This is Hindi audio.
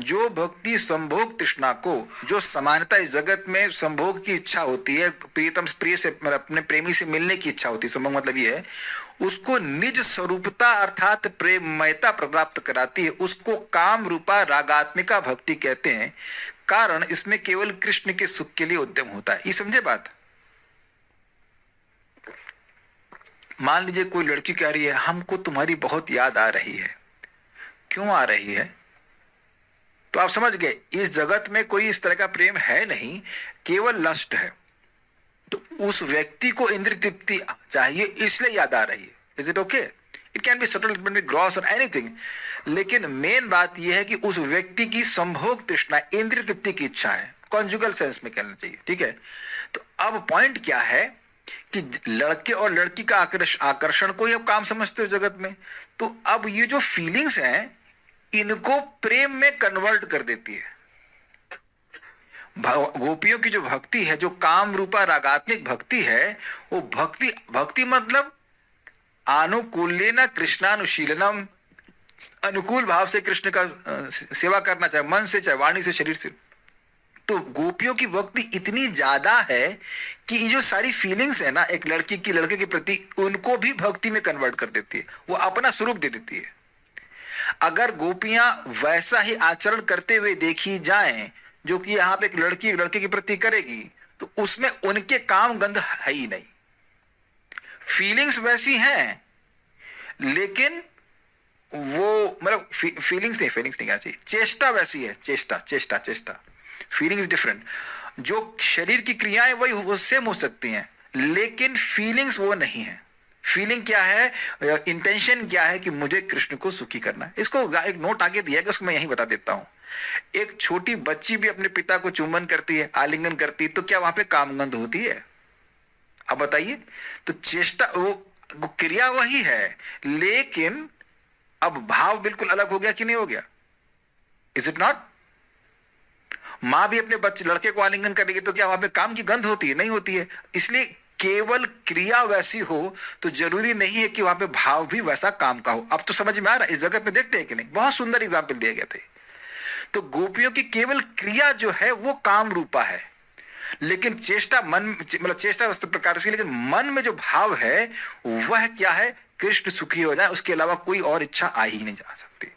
जो भक्ति संभोग तृष्णा को, जो समानता इस जगत में संभोग की इच्छा होती है, प्रियतम प्रिय से मतलब अपने प्रेमी से मिलने की इच्छा होती है, संभोग मतलब ये है, उसको निज स्वरूपता अर्थात प्रेममयता प्राप्त कराती है, उसको काम रूपा रागात्मिका भक्ति कहते हैं। कारण इसमें केवल कृष्ण के सुख के लिए उद्यम होता है। ये समझे बात? मान लीजिए कोई लड़की कह रही है हमको तुम्हारी बहुत याद आ रही है। क्यों आ रही है? तो आप समझ गए इस जगत में कोई इस तरह का प्रेम है नहीं, केवल लस्ट है। तो उस व्यक्ति को इंद्रिय तृप्ति चाहिए इसलिए याद आ रही है। Is it okay? It can be subtle, it can be gross और एनीथिंग, लेकिन मेन बात यह है कि उस व्यक्ति की संभोग तृष्णा, इंद्रिय तृप्ति की इच्छा है, कॉन्जुगल सेंस में कहना चाहिए। ठीक है? तो अब पॉइंट क्या है कि लड़के और लड़की का आकर्षण को ही अब काम समझते हो जगत में, तो अब ये जो फीलिंग्स हैं इनको प्रेम में कन्वर्ट कर देती है। गोपियों की जो भक्ति है, जो काम रूपा रागात्मिक भक्ति है, वो भक्ति मतलब आनुकूल्येन कृष्णानुशीलनम, अनुकूल भाव से कृष्ण का सेवा करना, चाहे मन से, चाहे वाणी से, शरीर से। तो गोपियों की भक्ति इतनी ज्यादा है कि ये जो सारी फीलिंग्स है ना एक लड़की की लड़के के प्रति, उनको भी भक्ति में कन्वर्ट कर देती है, वो अपना स्वरूप दे देती है। अगर गोपियां वैसा ही आचरण करते हुए देखी जाएं जो कि यहां पे एक लड़की एक लड़के के प्रति करेगी, तो उसमें उनके काम गंध है ही नहीं। फीलिंग्स वैसी हैं लेकिन वो मतलब फीलिंग्स नहीं क्या चाहिए, चेष्टा वैसी है, चेष्टा फीलिंग इज डिफरेंट। जो शरीर की क्रियाएं वही सेम हो सकती हैं लेकिन फीलिंग्स वो नहीं है। फीलिंग क्या है, इंटेंशन क्या है कि मुझे कृष्ण को सुखी करना है। इसको एक नोट आगे दिया है, उसको मैं यहीं बता देता हूं। एक छोटी बच्ची भी अपने पिता को चुंबन करती है, आलिंगन करती है, तो क्या वहां पे कामगंध होती है? अब बताइए। तो चेष्टा वो क्रिया वही है लेकिन अब भाव बिल्कुल अलग हो गया कि नहीं हो गया? Is it not? मां भी अपने बच्चे लड़के को आलिंगन कर रही है, तो क्या वहां पे काम की गंध होती है? नहीं होती है। इसलिए केवल क्रिया वैसी हो तो जरूरी नहीं है कि वहां पे भाव भी वैसा काम का हो। अब तो समझ में आ रहा है, इस जगत में देखते हैं कि नहीं, बहुत सुंदर एग्जाम्पल दिए गए थे। तो गोपियों की केवल क्रिया जो है वो काम रूपा है, लेकिन चेष्टा मन मतलब चेष्टा वस्तु प्रकार से, लेकिन मन में जो भाव है वह क्या है, कृष्ण सुखी हो जाए, उसके अलावा कोई और इच्छा आ ही नहीं जा सकती।